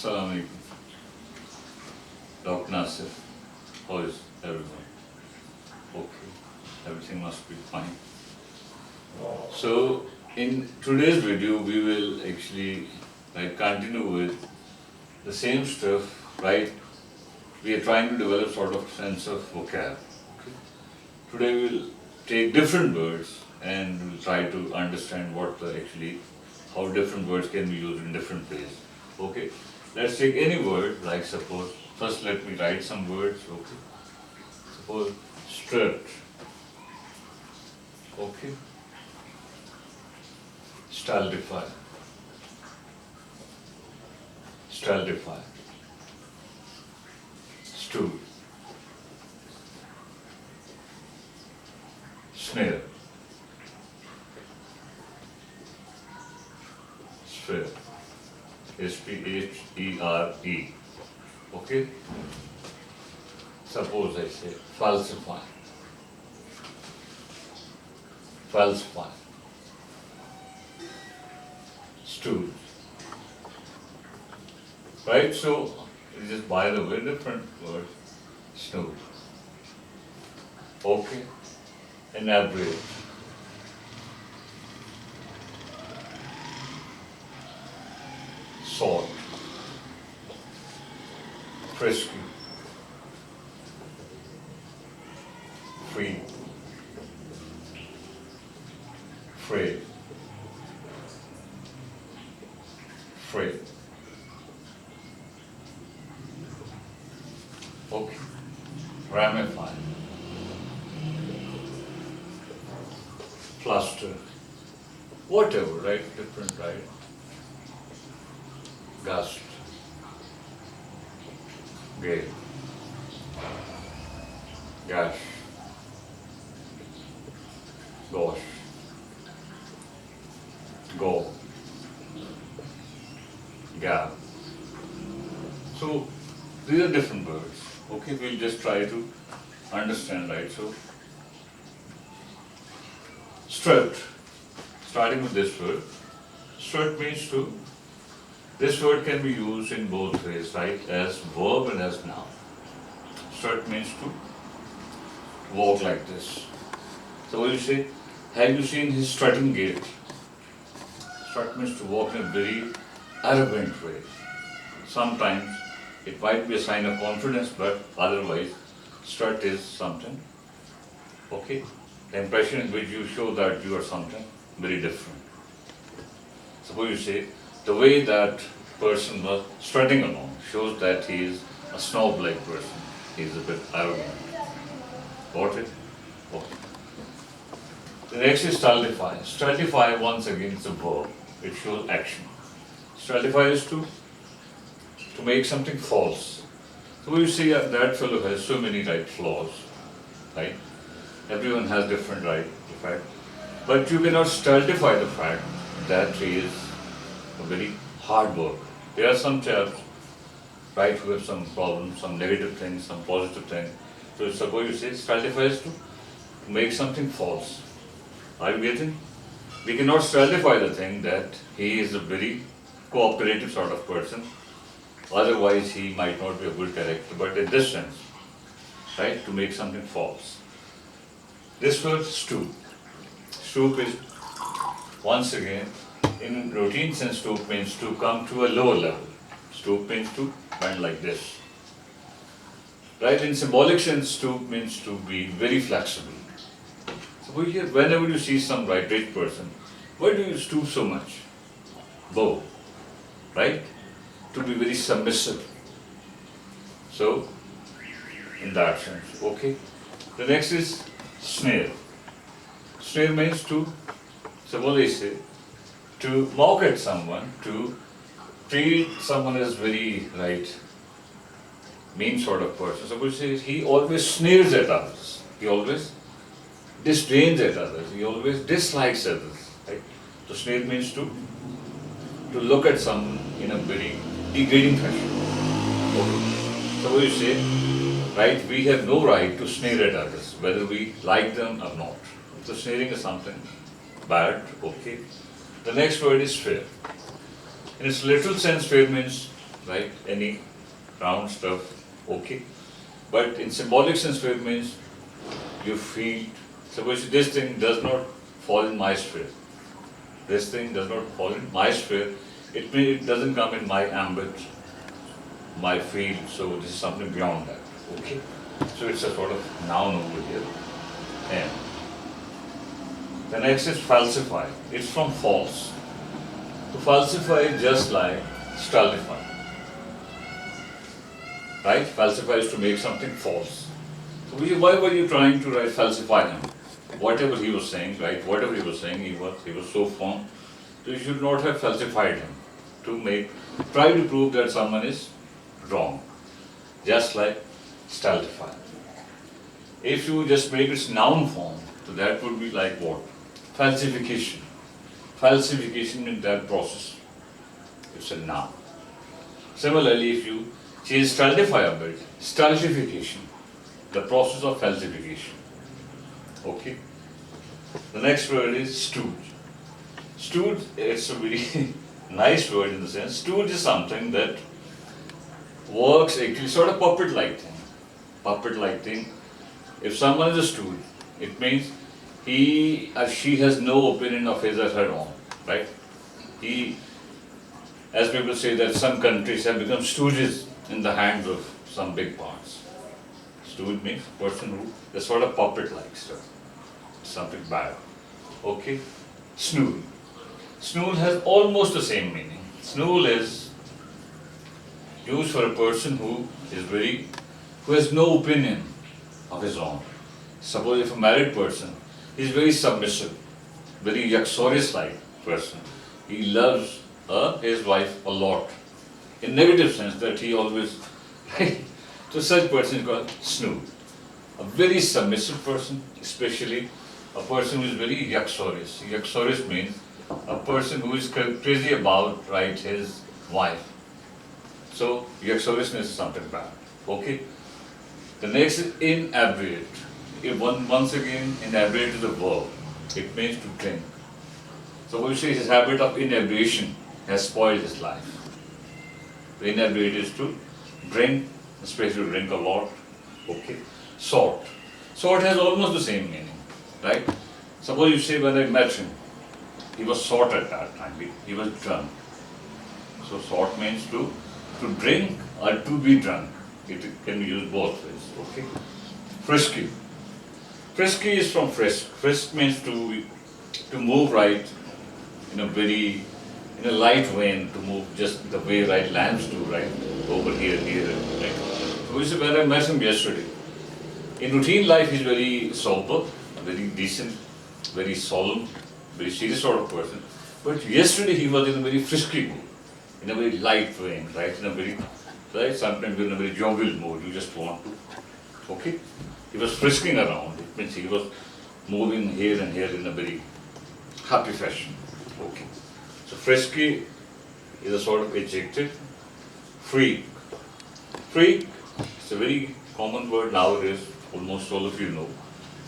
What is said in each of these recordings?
Assalamu alaikum. Dr. Nasir, how is everyone? Okay, everything must be fine. So, in today's video, we will actually continue with the same stuff, right? We are trying to develop sort of sense of vocab. Okay? Today we will take different words and we'll try to understand how different words can be used in different ways. Okay, let's take any word, like suppose, first let me write some words, okay. Suppose stripped, okay. Stultify, stultify, stool, snare, sphere, S-P-H-E-R-E, okay. Suppose I say falsify, falsify, stool, right? So it's just by the way different word, snoop, okay, inebriate, salt, frisky, free, frayed, frayed, okay, ramify, fluster, whatever, right? Different, right? Gust, gale, gash, gosh, go, gap. So these are different words. Okay, we'll just try to understand, right? So strut, starting with this word. Strut means to. This word can be used in both ways, right? As verb and as noun. Strut means to walk like this. So what you say? Have you seen his strutting gait? Strut means to walk in a very arrogant way. Sometimes it might be a sign of confidence, but otherwise, strut is something, okay? The impression in which you show that you are something very different. Suppose you say, the way that person was strutting along shows that he is a snob-like person. He is a bit arrogant. Got it? Okay. The next is stultify. Stultify, once again, is a verb. It shows action. Stultify is to make something false. So you see that fellow has so many flaws, right? Everyone has different fact. But you cannot stultify the fact that he is a very hard worker. There are some chaps, right, who have some problems, some negative things, some positive things. So suppose you say stultify is to make something false. Are you getting? We cannot stultify the thing that he is a very cooperative sort of person. Otherwise, he might not be a good character. But in this sense, right, to make something false. This word stoop. Stoop is, once again, in routine sense, stoop means to come to a lower level. Stoop means to bend like this. Right, in symbolic sense, stoop means to be very flexible. So whenever you see some rich person, why do you stoop so much? Bow, right? To be very submissive. So, in that sense, okay. The next is snare. Snare means to, suppose they say, to mock at someone, to treat someone as very, mean sort of person. Suppose he always sneers at others. He always disdains at others. He always dislikes others. Right? So snare means to look at someone in a very degrading fashion. Okay. Suppose you say, right, we have no right to sneer at others, whether we like them or not. So sneering is something bad, okay. The next word is fair. In its literal sense, fair means right? Any round stuff, okay? But in symbolic sense, sphere means you feel, suppose this thing does not fall in my sphere. This thing does not fall in my sphere. It means it doesn't come in my ambit, my field, so this is something beyond that, okay? So it's a sort of noun over here. And the next is falsify. It's from false. To falsify is just like stultify. Right? Falsify is to make something false. So why were you trying to falsify him? Whatever he was saying, right? Whatever he was saying, he was so firm. So you should not have falsified him to try to prove that someone is wrong. Just like stultify. If you just make its noun form, so that would be like what? Falsification. Falsification in that process. It's a noun. Similarly, if you change stultify a bit, stultification, the process of falsification. Okay? The next word is stooge. Stooge, it's a very nice word in the sense. Stooge is something that works actually sort of puppet-like thing. Puppet-like thing. If someone is a stooge, it means he or she has no opinion of his or her own, right? As people say that some countries have become stooges in the hands of some big parts. Stooge means person who is sort of puppet-like stuff, something bad. Okay? Snool. Snool has almost the same meaning. Snool is used for a person who has no opinion of his own. Suppose if a married person, he is very submissive, very uxorious-like person. He loves his wife a lot. In negative sense that he always, so such person is called snood. A very submissive person, especially a person who is very uxorious. Uxorious means a person who is crazy about his wife. So uxoriousness is something bad. Okay. The next is inebriate. Once again, inebriate is a verb. It means to drink. So we say his habit of inebriation has spoiled his life. The inebriate is to drink, especially to drink a lot. Okay. Sort. Sort has almost the same meaning, right? Suppose you say when I met him, he was sort at that time. He was drunk. So sort means to drink or to be drunk. It can be used both ways. Okay. Frisky. Frisky is from frisk. Frisk means to move in a light vein, to move just the way lambs do, over here, right. So we said when I met him yesterday, in routine life he's very sober, very decent, very solemn, very serious sort of person. But yesterday he was in a very frisky mood, in a very light vein, in a very, sometimes in a very jovial mood, you just want to, okay. He was frisking around, it means he was moving here and here in a very happy fashion. Okay. So frisky is a sort of adjective. Freak. Freak is a very common word nowadays, almost all of you know.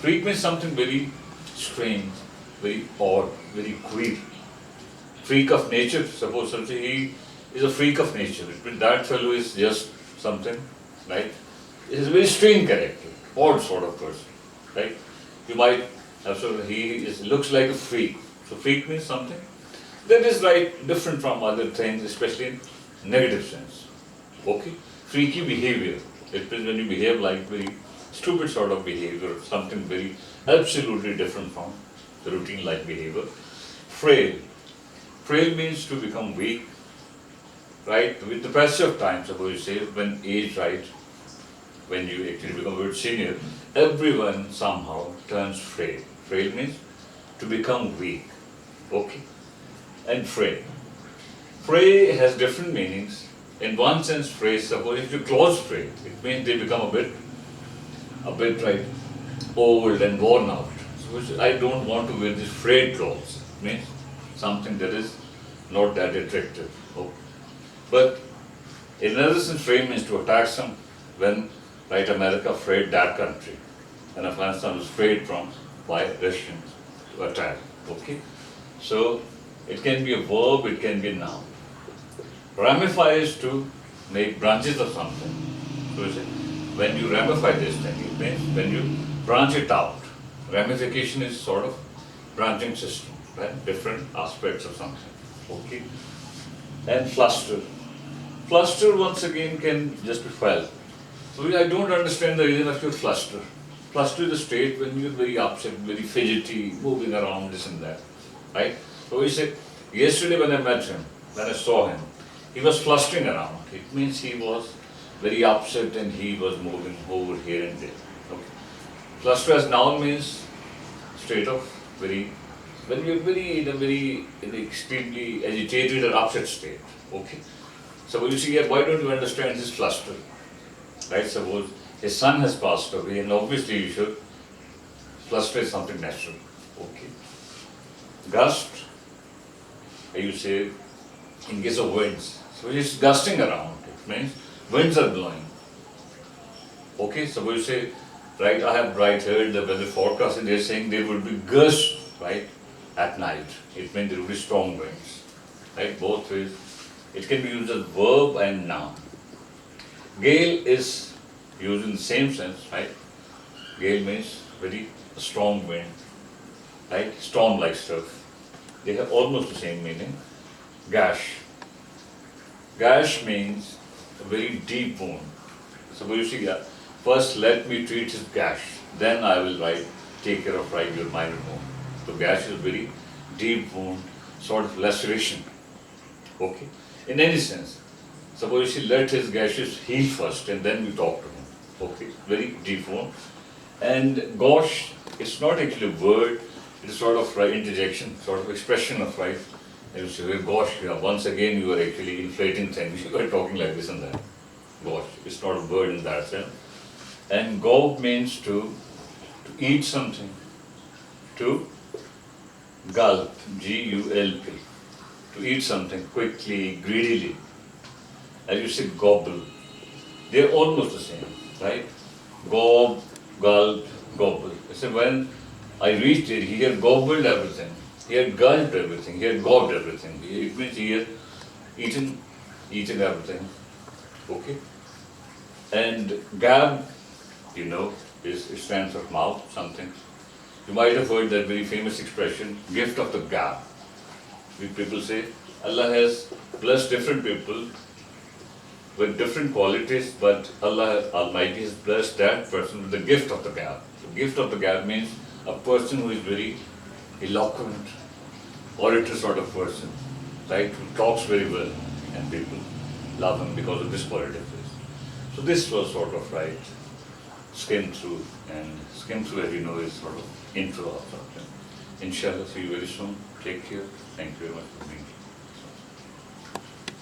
Freak means something very strange, very odd, very queer. Freak of nature, suppose he is a freak of nature. It means that fellow is just something, right? He is a very strange character, odd sort of person, right? You might looks like a freak. So freak means something that is different from other things, especially in negative sense. Okay? Freaky behavior. It means when you behave like very stupid sort of behavior, something very absolutely different from the routine-like behavior. Frail. Frail means to become weak, right? With the passage of time, suppose you say, when age, when you actually become a bit senior, everyone somehow turns frail. Frail means to become weak. Okay? And fray. Fray has different meanings. In one sense, fray, suppose if your clothes fray, it means they become a bit old and worn out. So I don't want to wear these frayed clothes. It means something that is not that attractive. Okay. But in another sense, fray means to attack some. When America frayed that country, and Afghanistan was frayed by Russians to attack. Okay? So it can be a verb, it can be a noun. Ramify is to make branches of something. So you see, when you ramify this thing, it means when you branch it out. Ramification is sort of branching system, right? Different aspects of something. Okay. And fluster. Fluster once again can just be felt. So I don't understand the reason of your fluster. Fluster is a state when you're very upset, very fidgety, moving around, this and that. Right? So we say, yesterday when I met him, when I saw him, he was flustering around. It means he was very upset and he was moving over here and there. Okay. Fluster as noun means state of very, when you're in an extremely agitated or upset state. Okay. So when you see here, why don't you understand this fluster? Right? Suppose his son has passed away, and obviously you should fluster is something natural. Okay. Gust, you say, in case of winds. So it's gusting around. It means winds are blowing. Okay, suppose you say, right, I have heard the weather forecast and they're saying there will be gusts, right, at night. It means there will be strong winds. Right, both ways. It can be used as verb and noun. Gale is used in the same sense, right? Gale means very strong wind, right? Storm-like stuff. They have almost the same meaning. Gash. Gash means a very deep wound. So you see, first let me treat his gash, then I will take care of your minor wound. So gash is a very deep wound, sort of laceration. Okay? In any sense. Suppose you see, let his gashes heal first and then we talk to him. Okay? Very deep wound. And gosh, it's not actually a word, it is sort of interjection, sort of expression of and you say, gosh, once again you are actually inflating things, you are talking like this and that. Gosh, it's not a word in that sense. And gulp means to eat something, to gulp, G-U-L-P, to eat something quickly, greedily. As you say, gobble. They're almost the same, right? Gob, gulp, gobble. So when I reached it, he had gobbled everything. He had gulped everything. He had gobbed everything. It means he had eaten everything. Okay? And gab, it stands for mouth, something. You might have heard that very famous expression, gift of the gab. People say, Allah has blessed different people with different qualities, but Allah Almighty has blessed that person with the gift of the gab. The gift of the gab means a person who is very eloquent, orator sort of person, right, who talks very well, and people love him because of this quality. So this was sort of skim through, as you know, is sort of intro of something. Inshallah, see you very soon. Take care. Thank you very much for being here.